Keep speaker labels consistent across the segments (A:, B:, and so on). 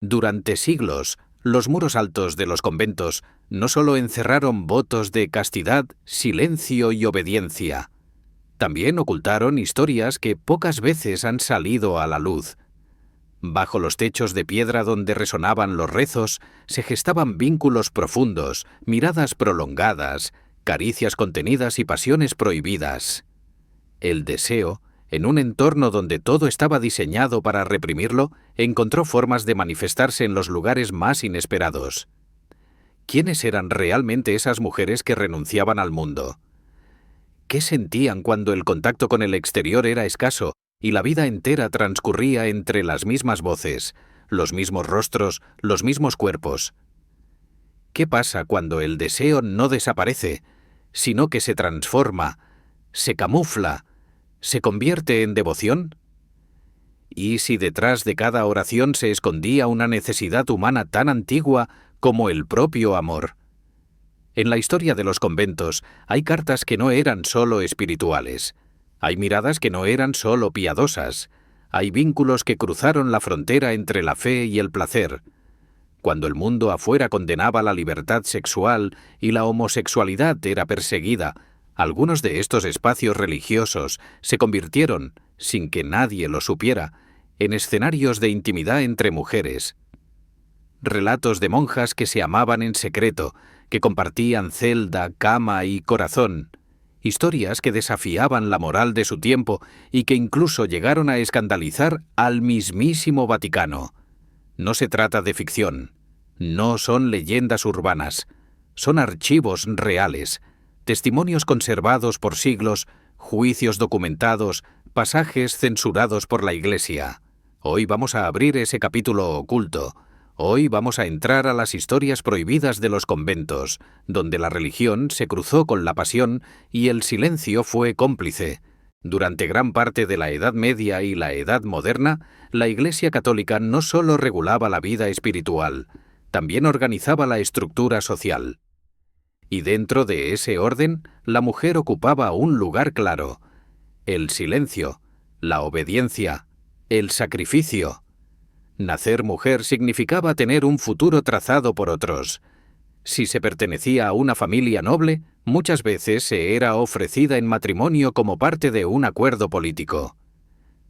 A: Durante siglos, los muros altos de los conventos no solo encerraron votos de castidad, silencio y obediencia, también ocultaron historias que pocas veces han salido a la luz. Bajo los techos de piedra donde resonaban los rezos, se gestaban vínculos profundos, miradas prolongadas, caricias contenidas y pasiones prohibidas. El deseo, en un entorno donde todo estaba diseñado para reprimirlo, encontró formas de manifestarse en los lugares más inesperados. ¿Quiénes eran realmente esas mujeres que renunciaban al mundo? ¿Qué sentían cuando el contacto con el exterior era escaso y la vida entera transcurría entre las mismas voces, los mismos rostros, los mismos cuerpos? ¿Qué pasa cuando el deseo no desaparece, sino que se transforma, se camufla, se convierte en devoción? ¿Y si detrás de cada oración se escondía una necesidad humana tan antigua como el propio amor? En la historia de los conventos hay cartas que no eran solo espirituales. Hay miradas que no eran solo piadosas. Hay vínculos que cruzaron la frontera entre la fe y el placer. Cuando el mundo afuera condenaba la libertad sexual y la homosexualidad era perseguida, algunos de estos espacios religiosos se convirtieron, sin que nadie lo supiera, en escenarios de intimidad entre mujeres. Relatos de monjas que se amaban en secreto, que compartían celda, cama y corazón. Historias que desafiaban la moral de su tiempo y que incluso llegaron a escandalizar al mismísimo Vaticano. No se trata de ficción. No son leyendas urbanas. Son archivos reales, testimonios conservados por siglos, juicios documentados, pasajes censurados por la Iglesia. Hoy vamos a abrir ese capítulo oculto. Hoy vamos a entrar a las historias prohibidas de los conventos, donde la religión se cruzó con la pasión y el silencio fue cómplice. Durante gran parte de la Edad Media y la Edad Moderna, la Iglesia Católica no solo regulaba la vida espiritual, también organizaba la estructura social. Y dentro de ese orden, la mujer ocupaba un lugar claro: el silencio, la obediencia, el sacrificio. Nacer mujer significaba tener un futuro trazado por otros. Si se pertenecía a una familia noble, muchas veces se era ofrecida en matrimonio como parte de un acuerdo político.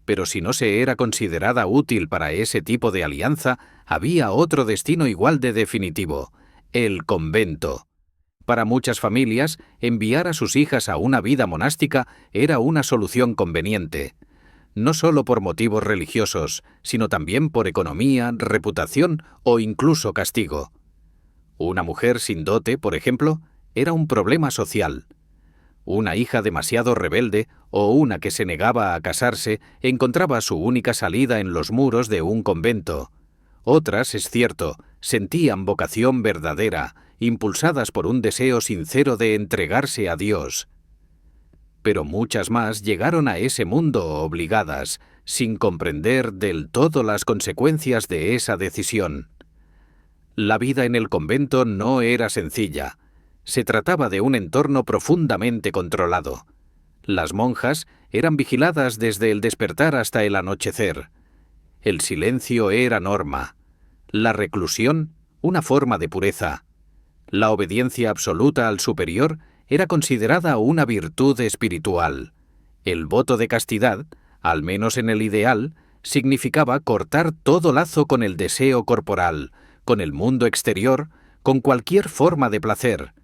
A: Pero si no se era considerada útil para ese tipo de alianza, había otro destino igual de definitivo: el convento. Para muchas familias, enviar a sus hijas a una vida monástica era una solución conveniente. No solo por motivos religiosos, sino también por economía, reputación o incluso castigo. Una mujer sin dote, por ejemplo, era un problema social. Una hija demasiado rebelde o una que se negaba a casarse encontraba su única salida en los muros de un convento. Otras, es cierto, sentían vocación verdadera, impulsadas por un deseo sincero de entregarse a Dios. Pero muchas más llegaron a ese mundo obligadas, sin comprender del todo las consecuencias de esa decisión. La vida en el convento no era sencilla. Se trataba de un entorno profundamente controlado. Las monjas eran vigiladas desde el despertar hasta el anochecer. El silencio era norma. La reclusión, una forma de pureza. La obediencia absoluta al superior era considerada una virtud espiritual. El voto de castidad, al menos en el ideal, significaba cortar todo lazo con el deseo corporal, con el mundo exterior, con cualquier forma de placer.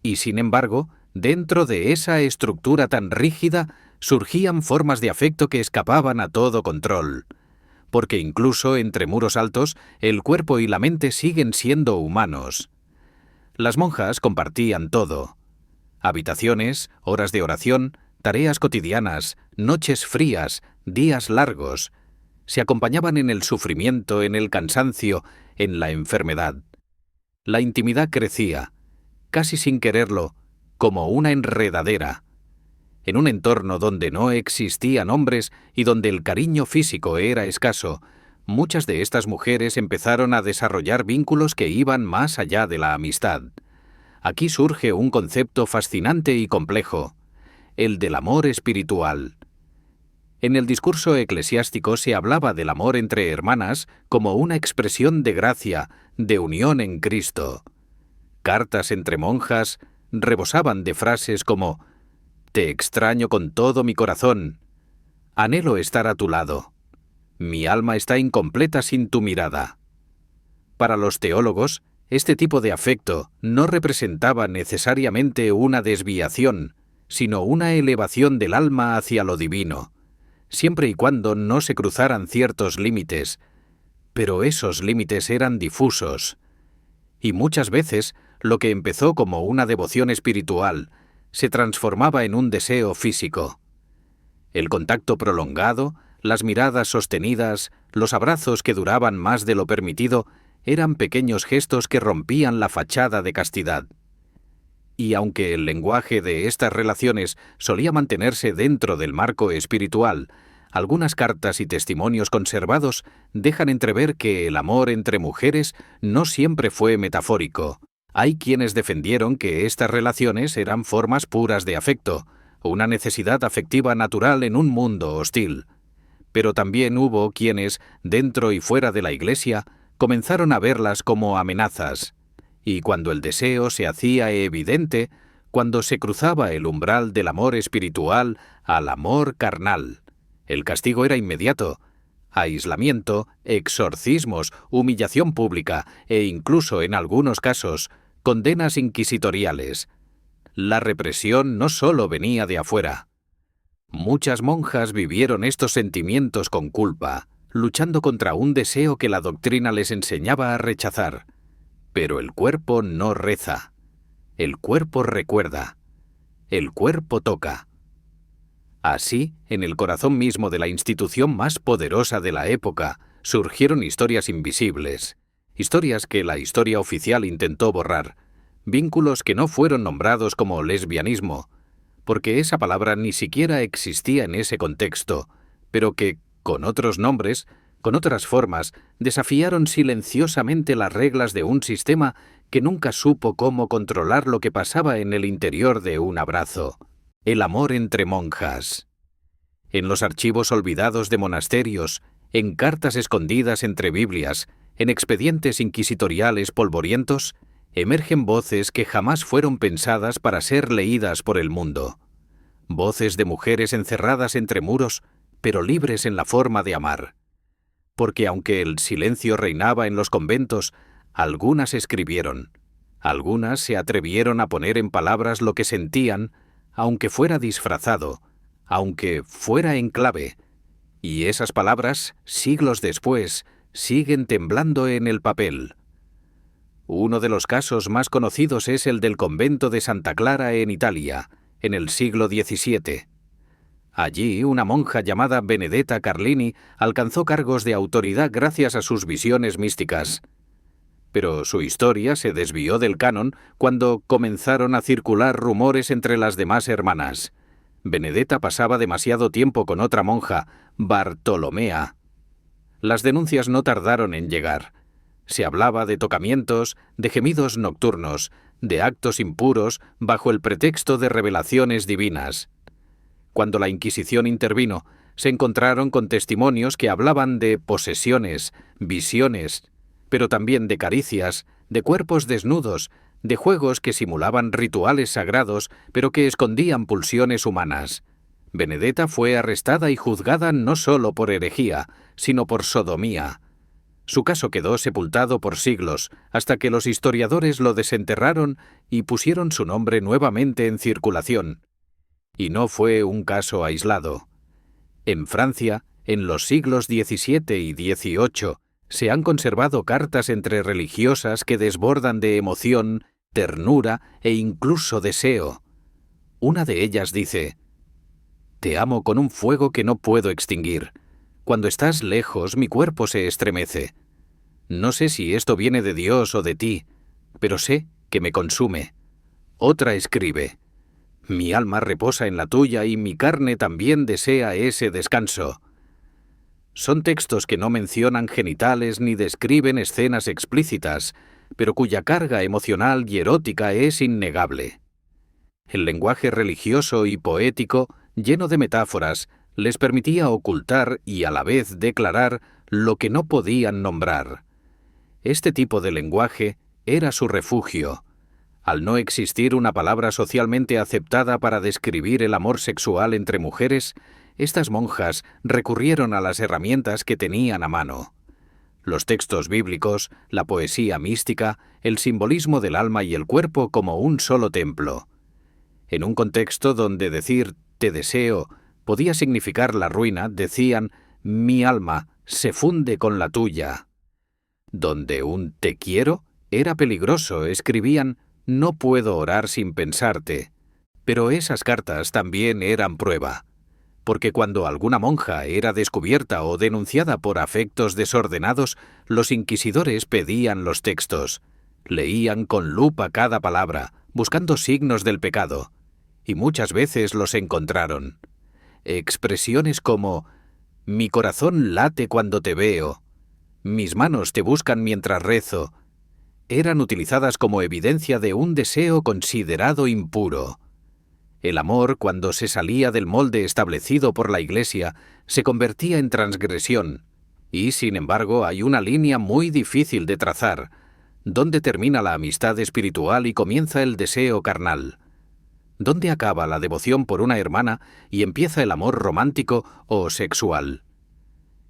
A: Y sin embargo, dentro de esa estructura tan rígida, surgían formas de afecto que escapaban a todo control. Porque incluso entre muros altos, el cuerpo y la mente siguen siendo humanos. Las monjas compartían todo: habitaciones, horas de oración, tareas cotidianas, noches frías, días largos. Se acompañaban en el sufrimiento, en el cansancio, en la enfermedad. La intimidad crecía, casi sin quererlo, como una enredadera. En un entorno donde no existían hombres y donde el cariño físico era escaso, muchas de estas mujeres empezaron a desarrollar vínculos que iban más allá de la amistad. Aquí surge un concepto fascinante y complejo: el del amor espiritual. En el discurso eclesiástico se hablaba del amor entre hermanas como una expresión de gracia, de unión en Cristo. Cartas entre monjas rebosaban de frases como «Te extraño con todo mi corazón», «Anhelo estar a tu lado», «Mi alma está incompleta sin tu mirada». Para los teólogos, este tipo de afecto no representaba necesariamente una desviación, sino una elevación del alma hacia lo divino, siempre y cuando no se cruzaran ciertos límites, pero esos límites eran difusos. Y muchas veces, lo que empezó como una devoción espiritual se transformaba en un deseo físico. El contacto prolongado, las miradas sostenidas, los abrazos que duraban más de lo permitido, eran pequeños gestos que rompían la fachada de castidad. Y aunque el lenguaje de estas relaciones solía mantenerse dentro del marco espiritual, algunas cartas y testimonios conservados dejan entrever que el amor entre mujeres no siempre fue metafórico. Hay quienes defendieron que estas relaciones eran formas puras de afecto, una necesidad afectiva natural en un mundo hostil. Pero también hubo quienes, dentro y fuera de la Iglesia, comenzaron a verlas como amenazas. Y cuando el deseo se hacía evidente, cuando se cruzaba el umbral del amor espiritual al amor carnal, el castigo era inmediato: aislamiento, exorcismos, humillación pública e incluso, en algunos casos, condenas inquisitoriales. La represión no solo venía de afuera. Muchas monjas vivieron estos sentimientos con culpa, luchando contra un deseo que la doctrina les enseñaba a rechazar. Pero el cuerpo no reza. El cuerpo recuerda. El cuerpo toca. Así, en el corazón mismo de la institución más poderosa de la época, surgieron historias invisibles, historias que la historia oficial intentó borrar, vínculos que no fueron nombrados como lesbianismo, porque esa palabra ni siquiera existía en ese contexto, pero que, con otros nombres, con otras formas, desafiaron silenciosamente las reglas de un sistema que nunca supo cómo controlar lo que pasaba en el interior de un abrazo: el amor entre monjas. En los archivos olvidados de monasterios, en cartas escondidas entre Biblias, en expedientes inquisitoriales polvorientos, emergen voces que jamás fueron pensadas para ser leídas por el mundo. Voces de mujeres encerradas entre muros, pero libres en la forma de amar. Porque aunque el silencio reinaba en los conventos, algunas escribieron, algunas se atrevieron a poner en palabras lo que sentían, aunque fuera disfrazado, aunque fuera en clave, y esas palabras, siglos después, siguen temblando en el papel. Uno de los casos más conocidos es el del convento de Santa Clara en Italia, en el siglo XVII. Allí, una monja llamada Benedetta Carlini alcanzó cargos de autoridad gracias a sus visiones místicas. Pero su historia se desvió del canon cuando comenzaron a circular rumores entre las demás hermanas. Benedetta pasaba demasiado tiempo con otra monja, Bartolomea. Las denuncias no tardaron en llegar. Se hablaba de tocamientos, de gemidos nocturnos, de actos impuros bajo el pretexto de revelaciones divinas. Cuando la Inquisición intervino, se encontraron con testimonios que hablaban de posesiones, visiones, pero también de caricias, de cuerpos desnudos, de juegos que simulaban rituales sagrados, pero que escondían pulsiones humanas. Benedetta fue arrestada y juzgada no solo por herejía, sino por sodomía. Su caso quedó sepultado por siglos, hasta que los historiadores lo desenterraron y pusieron su nombre nuevamente en circulación. Y no fue un caso aislado. En Francia, en los siglos XVII y XVIII, se han conservado cartas entre religiosas que desbordan de emoción, ternura e incluso deseo. Una de ellas dice: «Te amo con un fuego que no puedo extinguir. Cuando estás lejos, mi cuerpo se estremece. No sé si esto viene de Dios o de ti, pero sé que me consume». Otra escribe: «Mi alma reposa en la tuya y mi carne también desea ese descanso». Son textos que no mencionan genitales ni describen escenas explícitas, pero cuya carga emocional y erótica es innegable. El lenguaje religioso y poético, lleno de metáforas, les permitía ocultar y a la vez declarar lo que no podían nombrar. Este tipo de lenguaje era su refugio. Al no existir una palabra socialmente aceptada para describir el amor sexual entre mujeres, estas monjas recurrieron a las herramientas que tenían a mano. Los textos bíblicos, la poesía mística, el simbolismo del alma y el cuerpo como un solo templo. En un contexto donde decir «te deseo» podía significar la ruina, decían «mi alma se funde con la tuya». Donde un «te quiero» era peligroso, escribían «no puedo orar sin pensarte». Pero esas cartas también eran prueba, porque cuando alguna monja era descubierta o denunciada por afectos desordenados, los inquisidores pedían los textos, leían con lupa cada palabra, buscando signos del pecado, y muchas veces los encontraron. Expresiones como «mi corazón late cuando te veo», «mis manos te buscan mientras rezo», eran utilizadas como evidencia de un deseo considerado impuro. El amor, cuando se salía del molde establecido por la Iglesia, se convertía en transgresión, y sin embargo hay una línea muy difícil de trazar, donde termina la amistad espiritual y comienza el deseo carnal. ¿Dónde acaba la devoción por una hermana y empieza el amor romántico o sexual?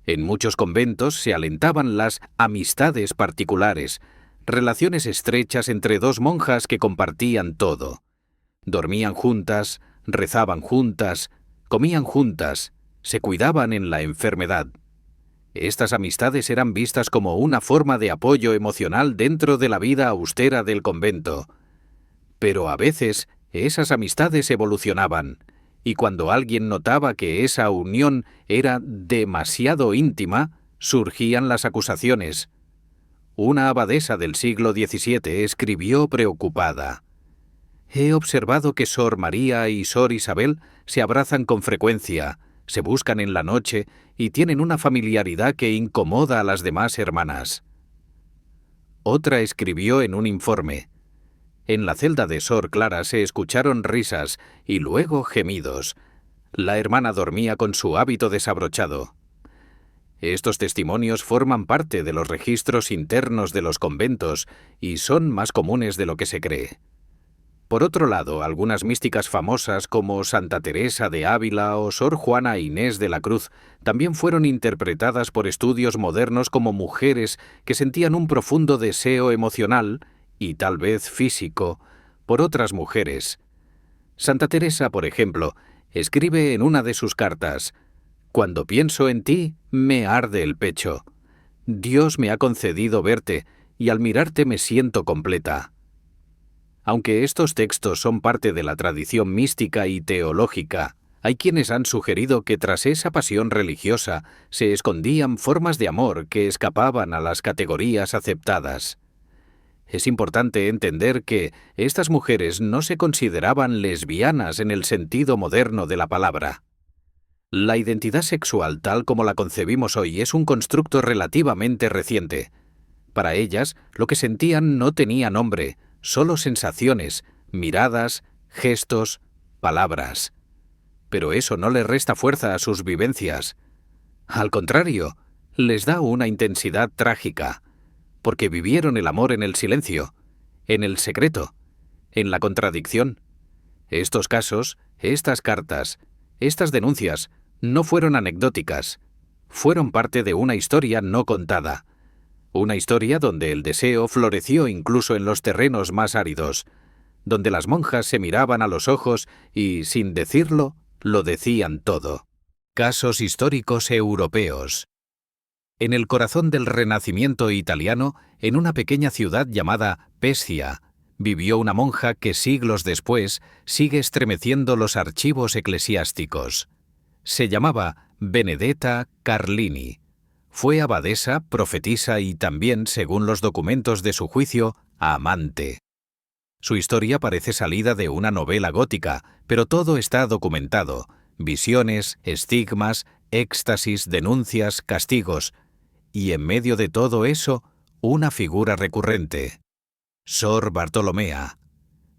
A: En muchos conventos se alentaban las amistades particulares, relaciones estrechas entre dos monjas que compartían todo. Dormían juntas, rezaban juntas, comían juntas, se cuidaban en la enfermedad. Estas amistades eran vistas como una forma de apoyo emocional dentro de la vida austera del convento. Pero a veces esas amistades evolucionaban, y cuando alguien notaba que esa unión era demasiado íntima, surgían las acusaciones. Una abadesa del siglo XVII escribió preocupada: «He observado que Sor María y Sor Isabel se abrazan con frecuencia, se buscan en la noche y tienen una familiaridad que incomoda a las demás hermanas». Otra escribió en un informe: «En la celda de Sor Clara se escucharon risas y luego gemidos. La hermana dormía con su hábito desabrochado». Estos testimonios forman parte de los registros internos de los conventos y son más comunes de lo que se cree. Por otro lado, algunas místicas famosas como Santa Teresa de Ávila o Sor Juana Inés de la Cruz también fueron interpretadas por estudios modernos como mujeres que sentían un profundo deseo emocional, y tal vez físico, por otras mujeres. Santa Teresa, por ejemplo, escribe en una de sus cartas: «Cuando pienso en ti, me arde el pecho. Dios me ha concedido verte, y al mirarte me siento completa». Aunque estos textos son parte de la tradición mística y teológica, hay quienes han sugerido que tras esa pasión religiosa se escondían formas de amor que escapaban a las categorías aceptadas. Es importante entender que estas mujeres no se consideraban lesbianas en el sentido moderno de la palabra. La identidad sexual tal como la concebimos hoy es un constructo relativamente reciente. Para ellas, lo que sentían no tenía nombre, solo sensaciones, miradas, gestos, palabras. Pero eso no les resta fuerza a sus vivencias. Al contrario, les da una intensidad trágica, porque vivieron el amor en el silencio, en el secreto, en la contradicción. Estos casos, estas cartas, estas denuncias, no fueron anecdóticas, fueron parte de una historia no contada. Una historia donde el deseo floreció incluso en los terrenos más áridos, donde las monjas se miraban a los ojos y, sin decirlo, lo decían todo. Casos históricos europeos. En el corazón del Renacimiento italiano, en una pequeña ciudad llamada Pescia, vivió una monja que siglos después sigue estremeciendo los archivos eclesiásticos. Se llamaba Benedetta Carlini. Fue abadesa, profetisa y también, según los documentos de su juicio, amante. Su historia parece salida de una novela gótica, pero todo está documentado: visiones, estigmas, éxtasis, denuncias, castigos. Y en medio de todo eso, una figura recurrente: Sor Bartolomea.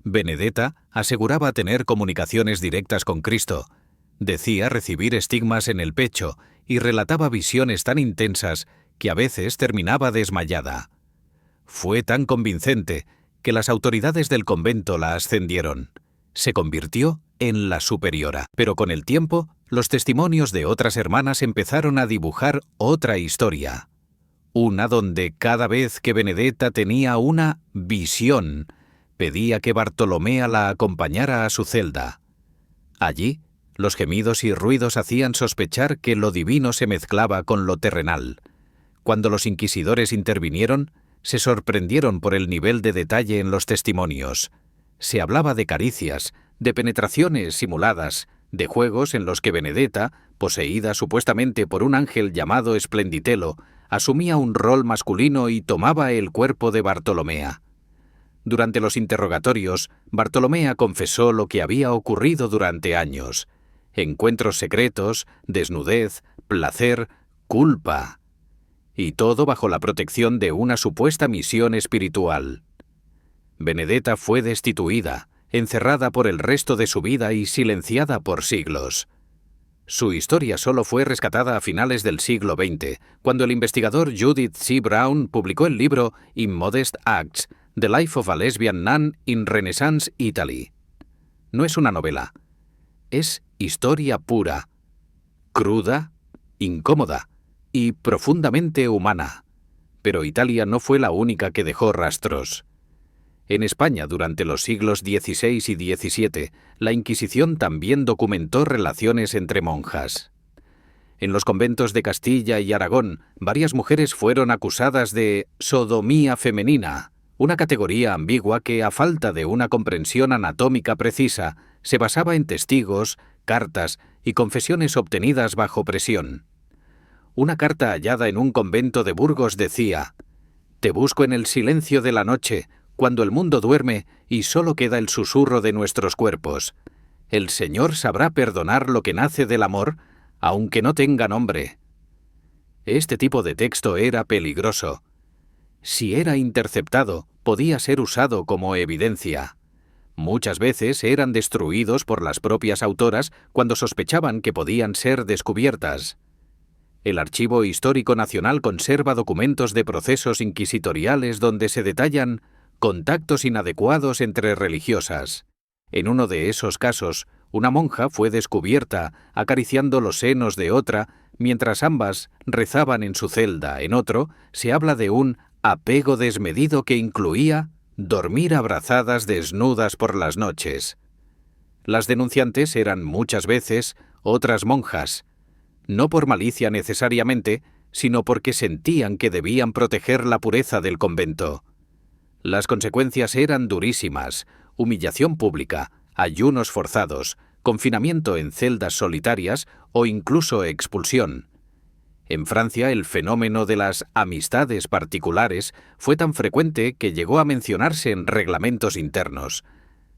A: Benedetta aseguraba tener comunicaciones directas con Cristo, Decía recibir estigmas en el pecho y relataba visiones tan intensas que a veces terminaba desmayada. Fue tan convincente que las autoridades del convento la ascendieron. Se convirtió en la superiora. Pero con el tiempo, los testimonios de otras hermanas empezaron a dibujar otra historia. Una donde cada vez que Benedetta tenía una visión, pedía que Bartolomea la acompañara a su celda. Allí, los gemidos y ruidos hacían sospechar que lo divino se mezclaba con lo terrenal. Cuando los inquisidores intervinieron, se sorprendieron por el nivel de detalle en los testimonios. Se hablaba de caricias, de penetraciones simuladas, de juegos en los que Benedetta, poseída supuestamente por un ángel llamado Splenditelo, asumía un rol masculino y tomaba el cuerpo de Bartolomea. Durante los interrogatorios, Bartolomea confesó lo que había ocurrido durante años: encuentros secretos, desnudez, placer, culpa. Y todo bajo la protección de una supuesta misión espiritual. Benedetta fue destituida, encerrada por el resto de su vida y silenciada por siglos. Su historia solo fue rescatada a finales del siglo XX, cuando el investigador Judith C. Brown publicó el libro Immodest Acts: The Life of a Lesbian Nun in Renaissance Italy. No es una novela. Es historia pura, cruda, incómoda y profundamente humana. Pero Italia no fue la única que dejó rastros. En España, durante los siglos XVI y XVII, la Inquisición también documentó relaciones entre monjas. En los conventos de Castilla y Aragón, varias mujeres fueron acusadas de sodomía femenina, una categoría ambigua que, a falta de una comprensión anatómica precisa, se basaba en testigos, cartas y confesiones obtenidas bajo presión. Una carta hallada en un convento de Burgos decía: «Te busco en el silencio de la noche, cuando el mundo duerme y solo queda el susurro de nuestros cuerpos. El Señor sabrá perdonar lo que nace del amor, aunque no tenga nombre». Este tipo de texto era peligroso. Si era interceptado, podía ser usado como evidencia. Muchas veces eran destruidos por las propias autoras cuando sospechaban que podían ser descubiertas. El Archivo Histórico Nacional conserva documentos de procesos inquisitoriales donde se detallan contactos inadecuados entre religiosas. En uno de esos casos, una monja fue descubierta acariciando los senos de otra mientras ambas rezaban en su celda. En otro, se habla de un apego desmedido que incluía dormir abrazadas desnudas por las noches. Las denunciantes eran muchas veces otras monjas, no por malicia necesariamente, sino porque sentían que debían proteger la pureza del convento. Las consecuencias eran durísimas: humillación pública, ayunos forzados, confinamiento en celdas solitarias o incluso expulsión. En Francia, el fenómeno de las amistades particulares fue tan frecuente que llegó a mencionarse en reglamentos internos.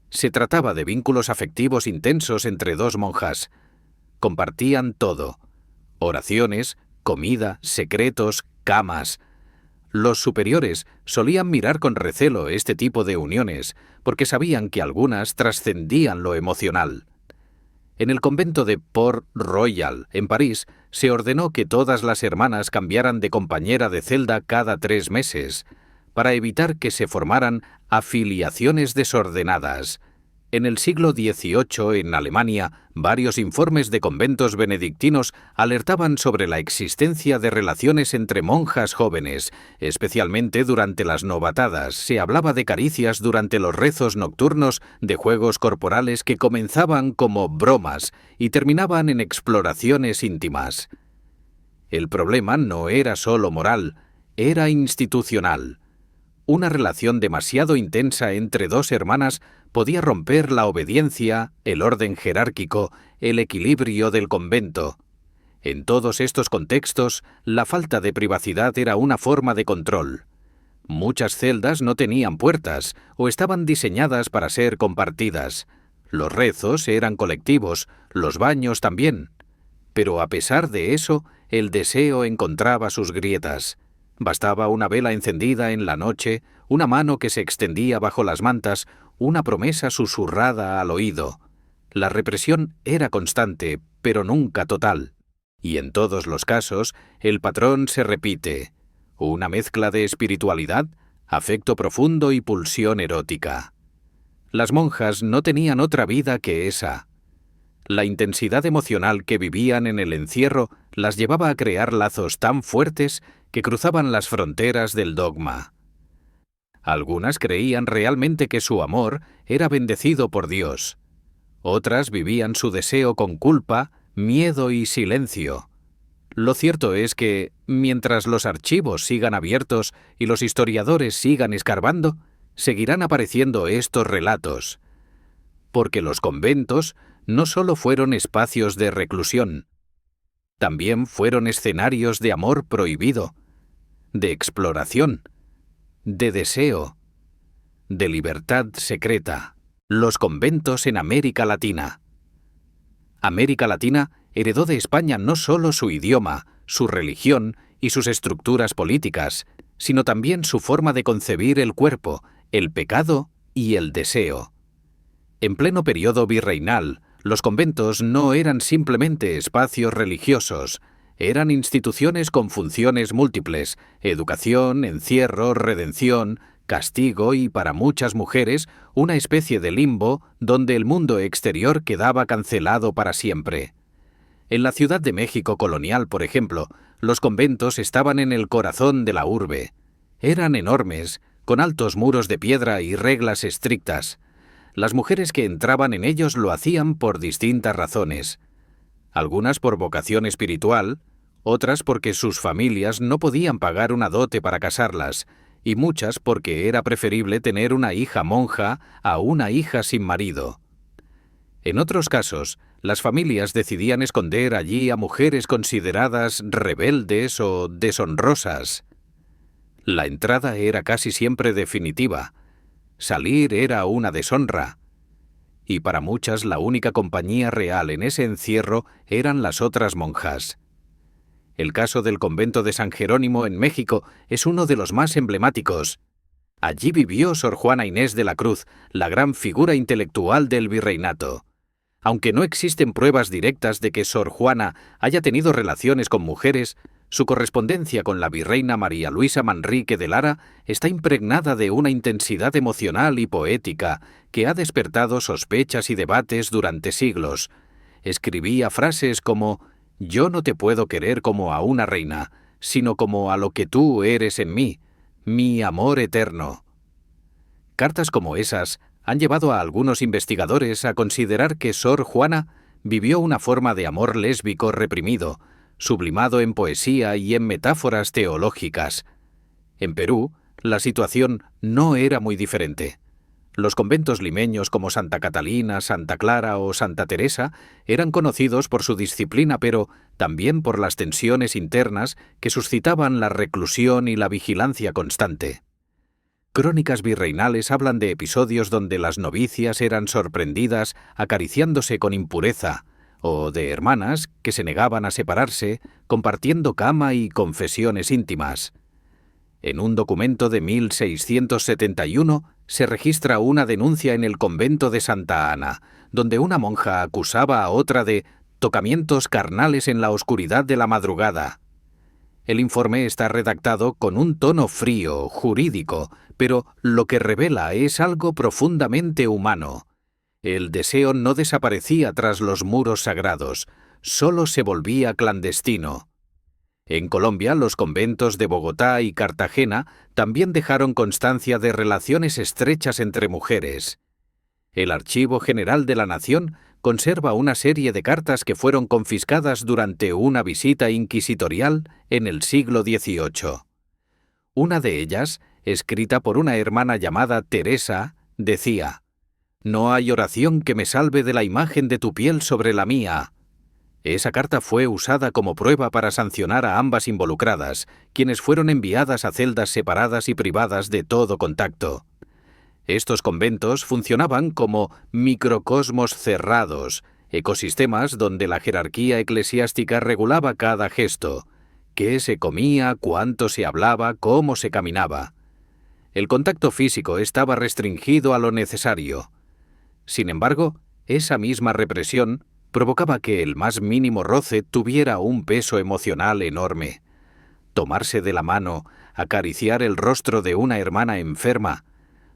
A: Se trataba de vínculos afectivos intensos entre dos monjas. Compartían todo: oraciones, comida, secretos, camas. Los superiores solían mirar con recelo este tipo de uniones, porque sabían que algunas trascendían lo emocional. En el convento de Port-Royal, en París, se ordenó que todas las hermanas cambiaran de compañera de celda cada 3 meses, para evitar que se formaran afiliaciones desordenadas. En el siglo XVIII, en Alemania, varios informes de conventos benedictinos alertaban sobre la existencia de relaciones entre monjas jóvenes, especialmente durante las novatadas. Se hablaba de caricias durante los rezos nocturnos, de juegos corporales que comenzaban como bromas y terminaban en exploraciones íntimas. El problema no era solo moral, era institucional. Una relación demasiado intensa entre dos hermanas podía romper la obediencia, el orden jerárquico, el equilibrio del convento. En todos estos contextos, la falta de privacidad era una forma de control. Muchas celdas no tenían puertas o estaban diseñadas para ser compartidas. Los rezos eran colectivos, los baños también. Pero a pesar de eso, el deseo encontraba sus grietas. Bastaba una vela encendida en la noche, una mano que se extendía bajo las mantas, una promesa susurrada al oído. La represión era constante, pero nunca total. Y en todos los casos, el patrón se repite: una mezcla de espiritualidad, afecto profundo y pulsión erótica. Las monjas no tenían otra vida que esa. La intensidad emocional que vivían en el encierro las llevaba a crear lazos tan fuertes que cruzaban las fronteras del dogma. Algunas creían realmente que su amor era bendecido por Dios. Otras vivían su deseo con culpa, miedo y silencio. Lo cierto es que, mientras los archivos sigan abiertos y los historiadores sigan escarbando, seguirán apareciendo estos relatos. Porque los conventos no solo fueron espacios de reclusión, también fueron escenarios de amor prohibido, de exploración, de deseo, de libertad secreta. Los conventos en América Latina. América Latina heredó de España no solo su idioma, su religión y sus estructuras políticas, sino también su forma de concebir el cuerpo, el pecado y el deseo. En pleno periodo virreinal, los conventos no eran simplemente espacios religiosos, eran instituciones con funciones múltiples: educación, encierro, redención, castigo y, para muchas mujeres, una especie de limbo donde el mundo exterior quedaba cancelado para siempre. En la Ciudad de México colonial, por ejemplo, los conventos estaban en el corazón de la urbe. Eran enormes, con altos muros de piedra y reglas estrictas. Las mujeres que entraban en ellos lo hacían por distintas razones. Algunas por vocación espiritual, otras porque sus familias no podían pagar una dote para casarlas, y muchas porque era preferible tener una hija monja a una hija sin marido. En otros casos, las familias decidían esconder allí a mujeres consideradas rebeldes o deshonrosas. La entrada era casi siempre definitiva. Salir era una deshonra. Y para muchas la única compañía real en ese encierro eran las otras monjas. El caso del convento de San Jerónimo en México es uno de los más emblemáticos. Allí vivió Sor Juana Inés de la Cruz, la gran figura intelectual del virreinato. Aunque no existen pruebas directas de que Sor Juana haya tenido relaciones con mujeres, su correspondencia con la virreina María Luisa Manrique de Lara está impregnada de una intensidad emocional y poética que ha despertado sospechas y debates durante siglos. Escribía frases como: «Yo no te puedo querer como a una reina, sino como a lo que tú eres en mí, mi amor eterno». Cartas como esas han llevado a algunos investigadores a considerar que Sor Juana vivió una forma de amor lésbico reprimido, sublimado en poesía y en metáforas teológicas. En Perú, la situación no era muy diferente. Los conventos limeños como Santa Catalina, Santa Clara o Santa Teresa eran conocidos por su disciplina, pero también por las tensiones internas que suscitaban la reclusión y la vigilancia constante. Crónicas virreinales hablan de episodios donde las novicias eran sorprendidas acariciándose con impureza, o de hermanas que se negaban a separarse, compartiendo cama y confesiones íntimas. En un documento de 1671 se registra una denuncia en el convento de Santa Ana, donde una monja acusaba a otra de tocamientos carnales en la oscuridad de la madrugada. El informe está redactado con un tono frío, jurídico, pero lo que revela es algo profundamente humano. El deseo no desaparecía tras los muros sagrados, solo se volvía clandestino. En Colombia, los conventos de Bogotá y Cartagena también dejaron constancia de relaciones estrechas entre mujeres. El Archivo General de la Nación conserva una serie de cartas que fueron confiscadas durante una visita inquisitorial en el siglo XVIII. Una de ellas, escrita por una hermana llamada Teresa, decía: «No hay oración que me salve de la imagen de tu piel sobre la mía». Esa carta fue usada como prueba para sancionar a ambas involucradas, quienes fueron enviadas a celdas separadas y privadas de todo contacto. Estos conventos funcionaban como microcosmos cerrados, ecosistemas donde la jerarquía eclesiástica regulaba cada gesto: qué se comía, cuánto se hablaba, cómo se caminaba. El contacto físico estaba restringido a lo necesario. Sin embargo, Esa misma represión provocaba que el más mínimo roce tuviera un peso emocional enorme. Tomarse de la mano, acariciar el rostro de una hermana enferma,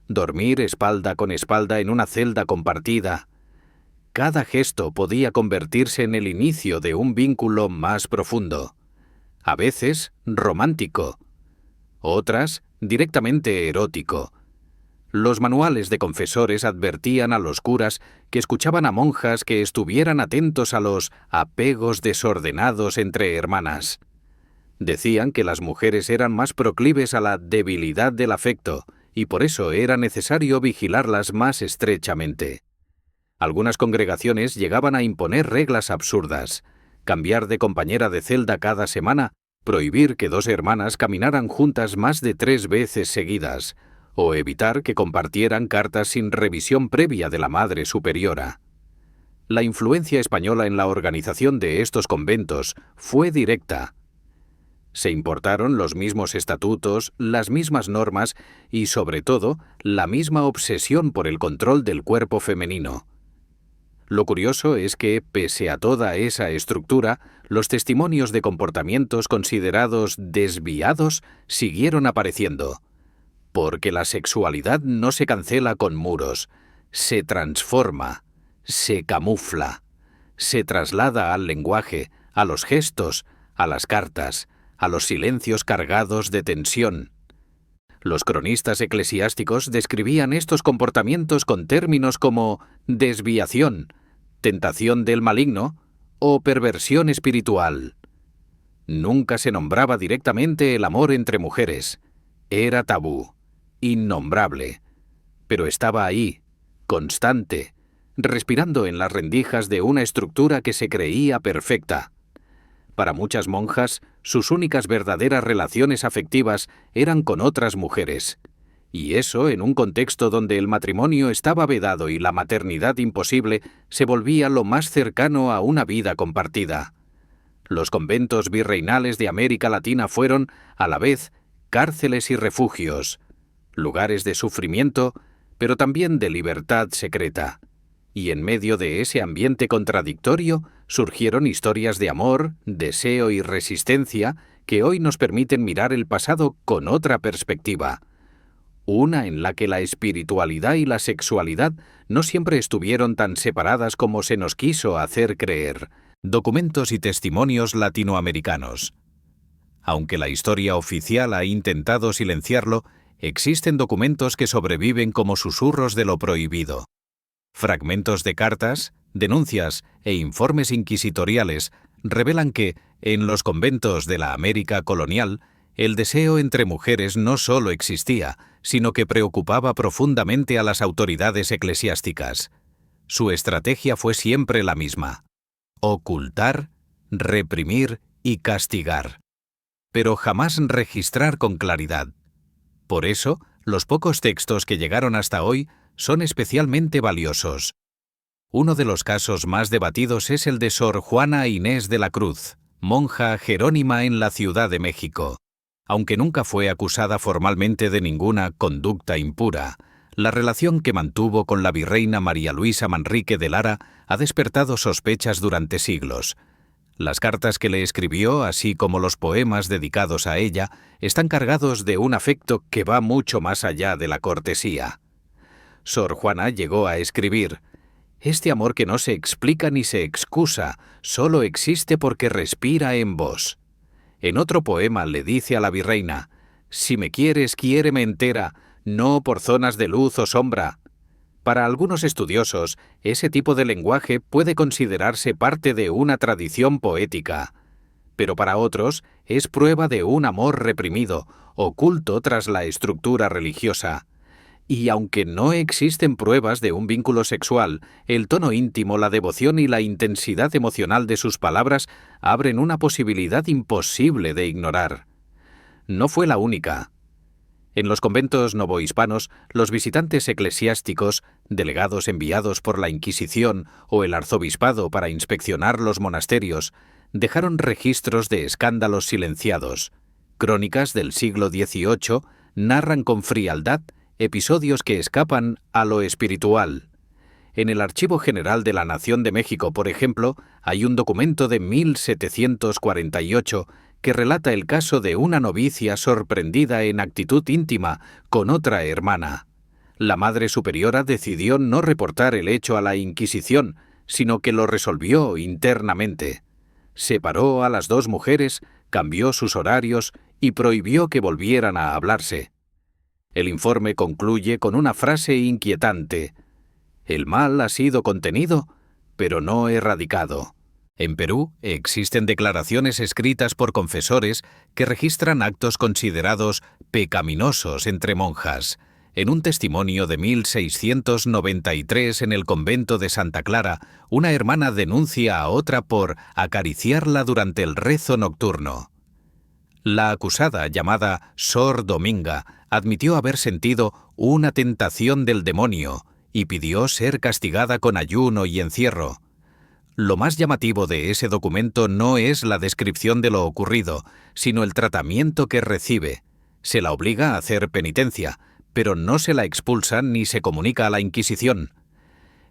A: dormir espalda con espalda en una celda compartida. Cada gesto podía convertirse en el inicio de un vínculo más profundo, a veces romántico, otras directamente erótico. Los manuales de confesores advertían a los curas que escuchaban a monjas que estuvieran atentos a los apegos desordenados entre hermanas. Decían que las mujeres eran más proclives a la debilidad del afecto y por eso era necesario vigilarlas más estrechamente. Algunas congregaciones llegaban a imponer reglas absurdas: cambiar de compañera de celda cada semana, prohibir que dos hermanas caminaran juntas más de 3 veces seguidas, o evitar que compartieran cartas sin revisión previa de la Madre Superiora. La influencia española en la organización de estos conventos fue directa. Se importaron los mismos estatutos, las mismas normas y, sobre todo, la misma obsesión por el control del cuerpo femenino. Lo curioso es que, pese a toda esa estructura, los testimonios de comportamientos considerados desviados siguieron apareciendo. Porque la sexualidad no se cancela con muros, se transforma, se camufla, se traslada al lenguaje, a los gestos, a las cartas, a los silencios cargados de tensión. Los cronistas eclesiásticos describían estos comportamientos con términos como desviación, tentación del maligno o perversión espiritual. Nunca se nombraba directamente el amor entre mujeres. Era tabú, innombrable, pero estaba ahí, constante, respirando en las rendijas de una estructura que se creía perfecta. Para muchas monjas, sus únicas verdaderas relaciones afectivas eran con otras mujeres, y eso en un contexto donde el matrimonio estaba vedado y la maternidad imposible se volvía lo más cercano a una vida compartida. Los conventos virreinales de América Latina fueron, a la vez, cárceles y refugios, lugares de sufrimiento, pero también de libertad secreta. Y en medio de ese ambiente contradictorio surgieron historias de amor, deseo y resistencia que hoy nos permiten mirar el pasado con otra perspectiva. Una en la que la espiritualidad y la sexualidad no siempre estuvieron tan separadas como se nos quiso hacer creer. Documentos y testimonios latinoamericanos. Aunque la historia oficial ha intentado silenciarlo, existen documentos que sobreviven como susurros de lo prohibido. Fragmentos de cartas, denuncias e informes inquisitoriales revelan que, en los conventos de la América colonial, el deseo entre mujeres no solo existía, sino que preocupaba profundamente a las autoridades eclesiásticas. Su estrategia fue siempre la misma: ocultar, reprimir y castigar, pero jamás registrar con claridad. Por eso, los pocos textos que llegaron hasta hoy son especialmente valiosos. Uno de los casos más debatidos es el de Sor Juana Inés de la Cruz, monja jerónima en la Ciudad de México. Aunque nunca fue acusada formalmente de ninguna conducta impura, la relación que mantuvo con la virreina María Luisa Manrique de Lara ha despertado sospechas durante siglos. Las cartas que le escribió, así como los poemas dedicados a ella, están cargados de un afecto que va mucho más allá de la cortesía. Sor Juana llegó a escribir: «Este amor que no se explica ni se excusa, solo existe porque respira en vos». En otro poema le dice a la virreina: «Si me quieres, quiéreme entera, no por zonas de luz o sombra». Para algunos estudiosos, ese tipo de lenguaje puede considerarse parte de una tradición poética, pero para otros es prueba de un amor reprimido, oculto tras la estructura religiosa. Y aunque no existen pruebas de un vínculo sexual, el tono íntimo, la devoción y la intensidad emocional de sus palabras abren una posibilidad imposible de ignorar. No fue la única. En los conventos novohispanos, los visitantes eclesiásticos, delegados enviados por la Inquisición o el arzobispado para inspeccionar los monasterios, dejaron registros de escándalos silenciados. Crónicas del siglo XVIII narran con frialdad episodios que escapan a lo espiritual. En el Archivo General de la Nación de México, por ejemplo, hay un documento de 1748 que relata el caso de una novicia sorprendida en actitud íntima con otra hermana. La Madre Superiora decidió no reportar el hecho a la Inquisición, sino que lo resolvió internamente. Separó a las dos mujeres, cambió sus horarios y prohibió que volvieran a hablarse. El informe concluye con una frase inquietante: «El mal ha sido contenido, pero no erradicado». En Perú existen declaraciones escritas por confesores que registran actos considerados pecaminosos entre monjas. En un testimonio de 1693 en el convento de Santa Clara, una hermana denuncia a otra por acariciarla durante el rezo nocturno. La acusada, llamada Sor Dominga, admitió haber sentido una tentación del demonio y pidió ser castigada con ayuno y encierro. Lo más llamativo de ese documento no es la descripción de lo ocurrido, sino el tratamiento que recibe. Se la obliga a hacer penitencia, pero no se la expulsa ni se comunica a la Inquisición.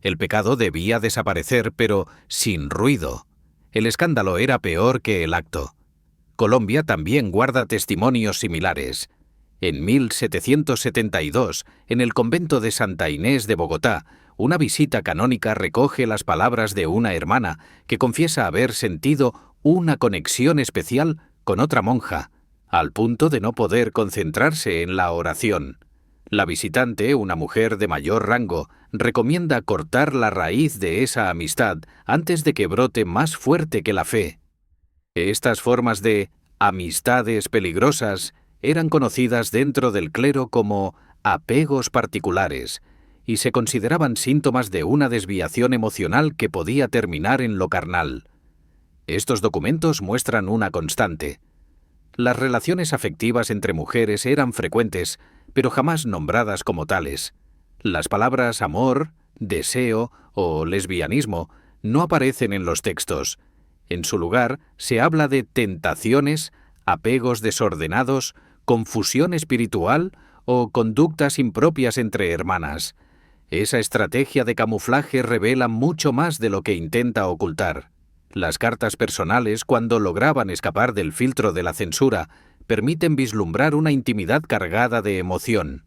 A: El pecado debía desaparecer, pero sin ruido. El escándalo era peor que el acto. Colombia también guarda testimonios similares. En 1772, en el convento de Santa Inés de Bogotá, una visita canónica recoge las palabras de una hermana que confiesa haber sentido una conexión especial con otra monja, al punto de no poder concentrarse en la oración. La visitante, una mujer de mayor rango, recomienda cortar la raíz de esa amistad antes de que brote más fuerte que la fe. Estas formas de amistades peligrosas eran conocidas dentro del clero como apegos particulares y se consideraban síntomas de una desviación emocional que podía terminar en lo carnal. Estos documentos muestran una constante. Las relaciones afectivas entre mujeres eran frecuentes, pero jamás nombradas como tales. Las palabras amor, deseo o lesbianismo no aparecen en los textos. En su lugar, se habla de tentaciones, apegos desordenados, confusión espiritual o conductas impropias entre hermanas. Esa estrategia de camuflaje revela mucho más de lo que intenta ocultar. Las cartas personales, cuando lograban escapar del filtro de la censura, permiten vislumbrar una intimidad cargada de emoción.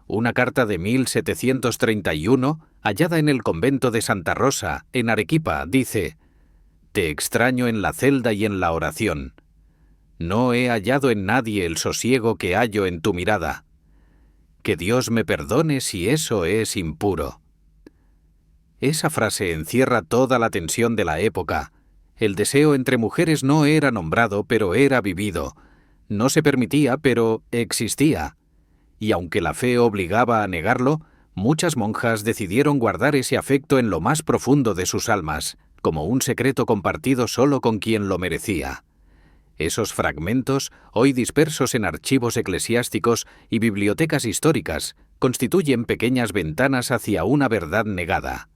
A: Una carta de 1731, hallada en el convento de Santa Rosa, en Arequipa, dice: «Te extraño en la celda y en la oración. No he hallado en nadie el sosiego que hallo en tu mirada. Que Dios me perdone si eso es impuro». Esa frase encierra toda la tensión de la época. El deseo entre mujeres no era nombrado, pero era vivido. No se permitía, pero existía. Y aunque la fe obligaba a negarlo, muchas monjas decidieron guardar ese afecto en lo más profundo de sus almas, como un secreto compartido solo con quien lo merecía. Esos fragmentos, hoy dispersos en archivos eclesiásticos y bibliotecas históricas, constituyen pequeñas ventanas hacia una verdad negada: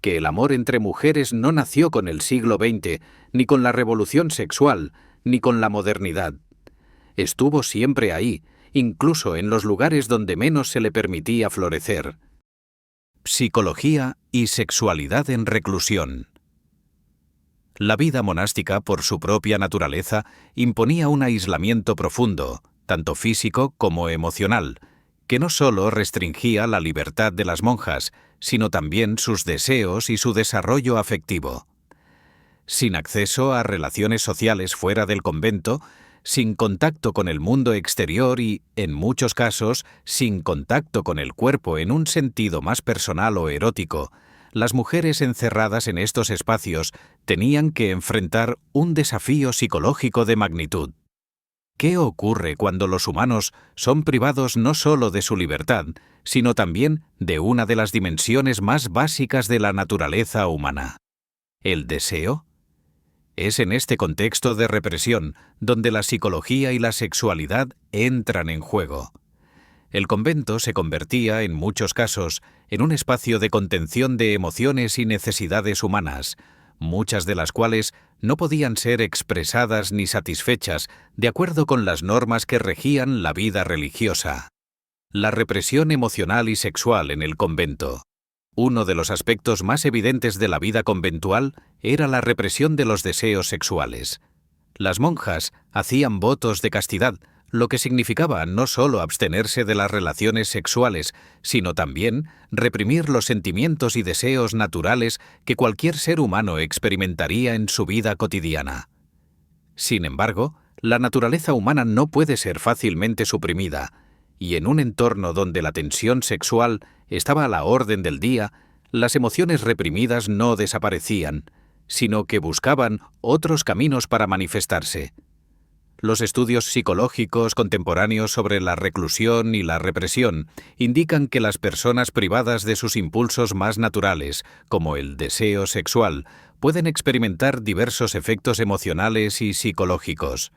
A: que el amor entre mujeres no nació con el siglo XX, ni con la revolución sexual, ni con la modernidad. Estuvo siempre ahí, incluso en los lugares donde menos se le permitía florecer. Psicología y sexualidad en reclusión. La vida monástica, por su propia naturaleza, imponía un aislamiento profundo, tanto físico como emocional, que no solo restringía la libertad de las monjas, sino también sus deseos y su desarrollo afectivo. Sin acceso a relaciones sociales fuera del convento, sin contacto con el mundo exterior y, en muchos casos, sin contacto con el cuerpo en un sentido más personal o erótico, las mujeres encerradas en estos espacios tenían que enfrentar un desafío psicológico de magnitud. ¿Qué ocurre cuando los humanos son privados no solo de su libertad, sino también de una de las dimensiones más básicas de la naturaleza humana? ¿El deseo? Es en este contexto de represión donde la psicología y la sexualidad entran en juego. El convento se convertía, en muchos casos, en un espacio de contención de emociones y necesidades humanas, muchas de las cuales no podían ser expresadas ni satisfechas de acuerdo con las normas que regían la vida religiosa. La represión emocional y sexual en el convento. Uno de los aspectos más evidentes de la vida conventual era la represión de los deseos sexuales. Las monjas hacían votos de castidad, lo que significaba no solo abstenerse de las relaciones sexuales, sino también reprimir los sentimientos y deseos naturales que cualquier ser humano experimentaría en su vida cotidiana. Sin embargo, la naturaleza humana no puede ser fácilmente suprimida, y en un entorno donde la tensión sexual estaba a la orden del día, las emociones reprimidas no desaparecían, sino que buscaban otros caminos para manifestarse. Los estudios psicológicos contemporáneos sobre la reclusión y la represión indican que las personas privadas de sus impulsos más naturales, como el deseo sexual, pueden experimentar diversos efectos emocionales y psicológicos.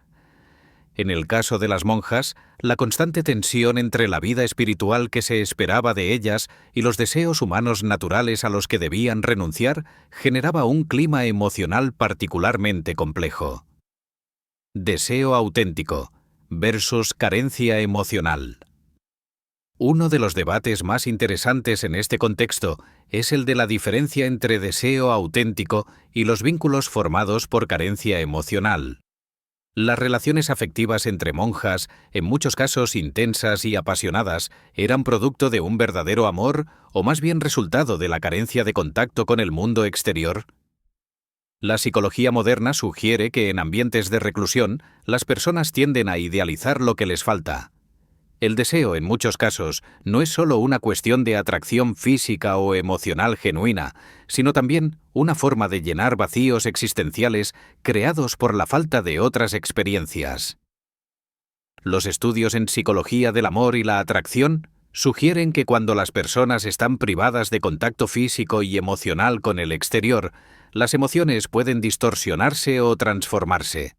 A: En el caso de las monjas, la constante tensión entre la vida espiritual que se esperaba de ellas y los deseos humanos naturales a los que debían renunciar generaba un clima emocional particularmente complejo. Deseo auténtico versus carencia emocional. Uno de los debates más interesantes en este contexto es el de la diferencia entre deseo auténtico y los vínculos formados por carencia emocional. Las relaciones afectivas entre monjas, en muchos casos intensas y apasionadas, eran producto de un verdadero amor o más bien resultado de la carencia de contacto con el mundo exterior. La psicología moderna sugiere que en ambientes de reclusión, las personas tienden a idealizar lo que les falta. El deseo, en muchos casos, no es solo una cuestión de atracción física o emocional genuina, sino también una forma de llenar vacíos existenciales creados por la falta de otras experiencias. Los estudios en psicología del amor y la atracción sugieren que cuando las personas están privadas de contacto físico y emocional con el exterior, las emociones pueden distorsionarse o transformarse.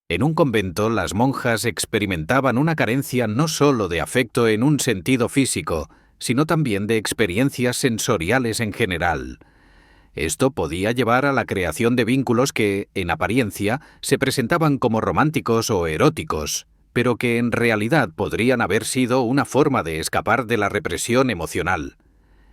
A: En un convento, las monjas experimentaban una carencia no solo de afecto en un sentido físico, sino también de experiencias sensoriales en general. Esto podía llevar a la creación de vínculos que, en apariencia, se presentaban como románticos o eróticos, pero que en realidad podrían haber sido una forma de escapar de la represión emocional.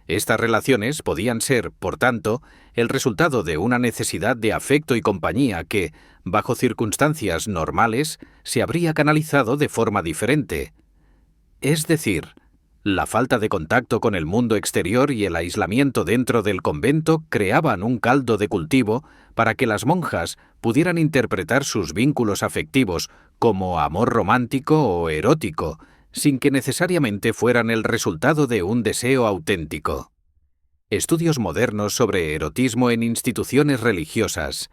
A: Estas relaciones podían ser, por tanto, el resultado de una necesidad de afecto y compañía que, bajo circunstancias normales, se habría canalizado de forma diferente. Es decir, la falta de contacto con el mundo exterior y el aislamiento dentro del convento creaban un caldo de cultivo para que las monjas pudieran interpretar sus vínculos afectivos como amor romántico o erótico, sin que necesariamente fueran el resultado de un deseo auténtico. Estudios modernos sobre erotismo en instituciones religiosas.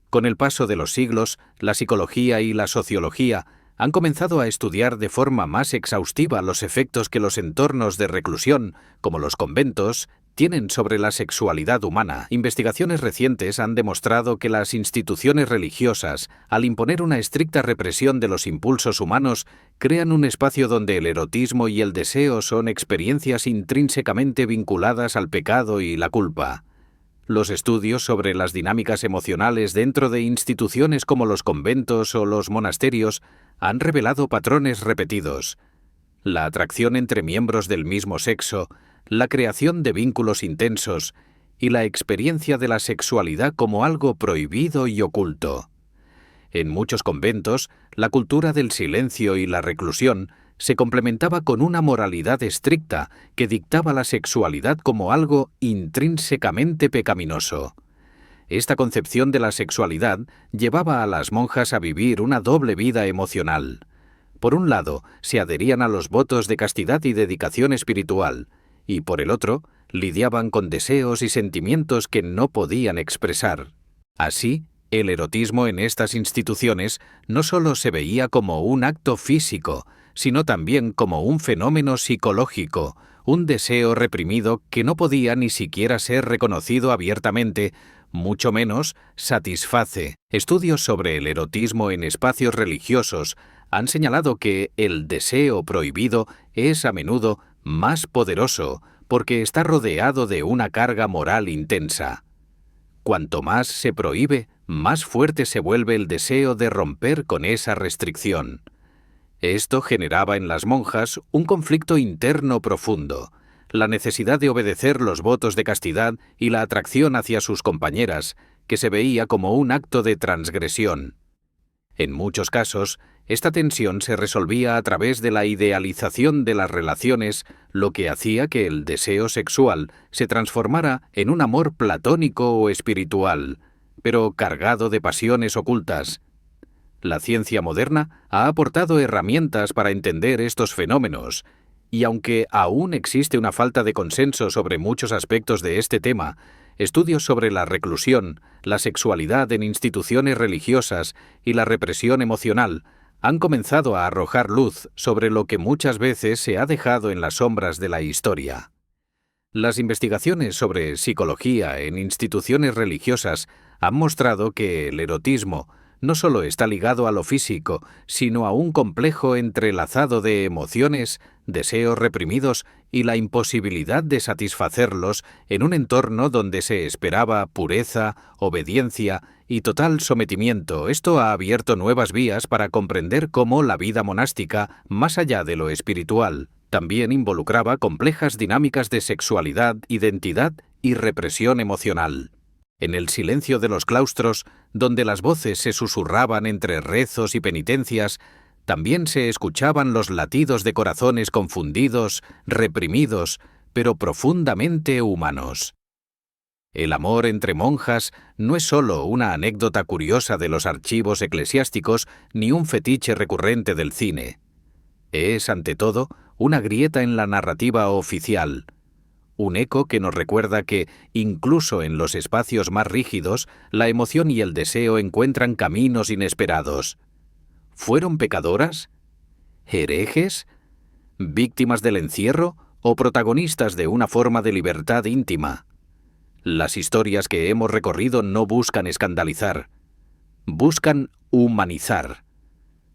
A: Con el paso de los siglos, la psicología y la sociología han comenzado a estudiar de forma más exhaustiva los efectos que los entornos de reclusión, como los conventos, tienen sobre la sexualidad humana. Investigaciones recientes han demostrado que las instituciones religiosas, al imponer una estricta represión de los impulsos humanos, crean un espacio donde el erotismo y el deseo son experiencias intrínsecamente vinculadas al pecado y la culpa. Los estudios sobre las dinámicas emocionales dentro de instituciones como los conventos o los monasterios han revelado patrones repetidos. La atracción entre miembros del mismo sexo, la creación de vínculos intensos y la experiencia de la sexualidad como algo prohibido y oculto. En muchos conventos, la cultura del silencio y la reclusión se complementaba con una moralidad estricta que dictaba la sexualidad como algo intrínsecamente pecaminoso. Esta concepción de la sexualidad llevaba a las monjas a vivir una doble vida emocional. Por un lado, se adherían a los votos de castidad y dedicación espiritual, y por el otro, lidiaban con deseos y sentimientos que no podían expresar. Así, el erotismo en estas instituciones no solo se veía como un acto físico, sino también como un fenómeno psicológico, un deseo reprimido que no podía ni siquiera ser reconocido abiertamente, mucho menos satisface. Estudios sobre el erotismo en espacios religiosos han señalado que el deseo prohibido es a menudo más poderoso porque está rodeado de una carga moral intensa. Cuanto más se prohíbe, más fuerte se vuelve el deseo de romper con esa restricción. Esto generaba en las monjas un conflicto interno profundo. la necesidad de obedecer los votos de castidad y la atracción hacia sus compañeras, que se veía como un acto de transgresión. En muchos casos, esta tensión se resolvía a través de la idealización de las relaciones, lo que hacía que el deseo sexual se transformara en un amor platónico o espiritual, pero cargado de pasiones ocultas. La ciencia moderna ha aportado herramientas para entender estos fenómenos, y aunque aún existe una falta de consenso sobre muchos aspectos de este tema, estudios sobre la reclusión, la sexualidad en instituciones religiosas y la represión emocional han comenzado a arrojar luz sobre lo que muchas veces se ha dejado en las sombras de la historia. Las investigaciones sobre psicología en instituciones religiosas han mostrado que el erotismo no solo está ligado a lo físico, sino a un complejo entrelazado de emociones, deseos reprimidos y la imposibilidad de satisfacerlos en un entorno donde se esperaba pureza, obediencia y total sometimiento. Esto ha abierto nuevas vías para comprender cómo la vida monástica, más allá de lo espiritual, también involucraba complejas dinámicas de sexualidad, identidad y represión emocional. En el silencio de los claustros, donde las voces se susurraban entre rezos y penitencias, también se escuchaban los latidos de corazones confundidos, reprimidos, pero profundamente humanos. El amor entre monjas no es solo una anécdota curiosa de los archivos eclesiásticos ni un fetiche recurrente del cine. Es, ante todo, una grieta en la narrativa oficial, un eco que nos recuerda que, incluso en los espacios más rígidos, la emoción y el deseo encuentran caminos inesperados. ¿Fueron pecadoras? ¿Herejes? ¿Víctimas del encierro o protagonistas de una forma de libertad íntima? Las historias que hemos recorrido no buscan escandalizar, buscan humanizar.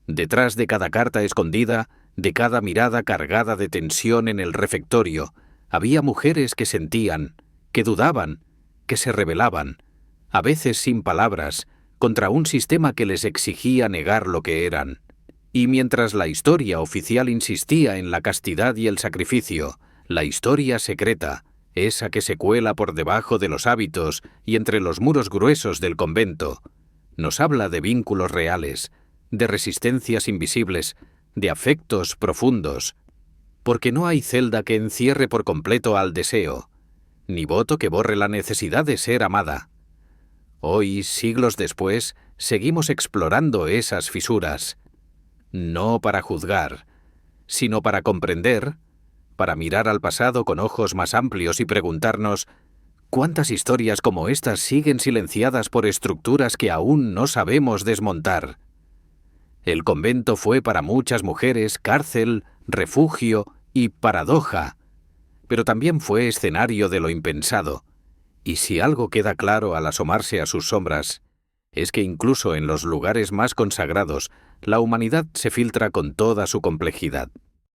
A: Detrás de cada carta escondida, de cada mirada cargada de tensión en el refectorio, había mujeres que sentían, que dudaban, que se rebelaban, a veces sin palabras, contra un sistema que les exigía negar lo que eran. Y mientras la historia oficial insistía en la castidad y el sacrificio, la historia secreta, esa que se cuela por debajo de los hábitos y entre los muros gruesos del convento, nos habla de vínculos reales, de resistencias invisibles, de afectos profundos, porque no hay celda que encierre por completo al deseo, ni voto que borre la necesidad de ser amada. Hoy, siglos después, seguimos explorando esas fisuras, no para juzgar, sino para comprender, para mirar al pasado con ojos más amplios y preguntarnos ¿cuántas historias como estas siguen silenciadas por estructuras que aún no sabemos desmontar? El convento fue para muchas mujeres cárcel, refugio y paradoja, pero también fue escenario de lo impensado. Y si algo queda claro al asomarse a sus sombras, es que incluso en los lugares más consagrados, la humanidad se filtra con toda su complejidad.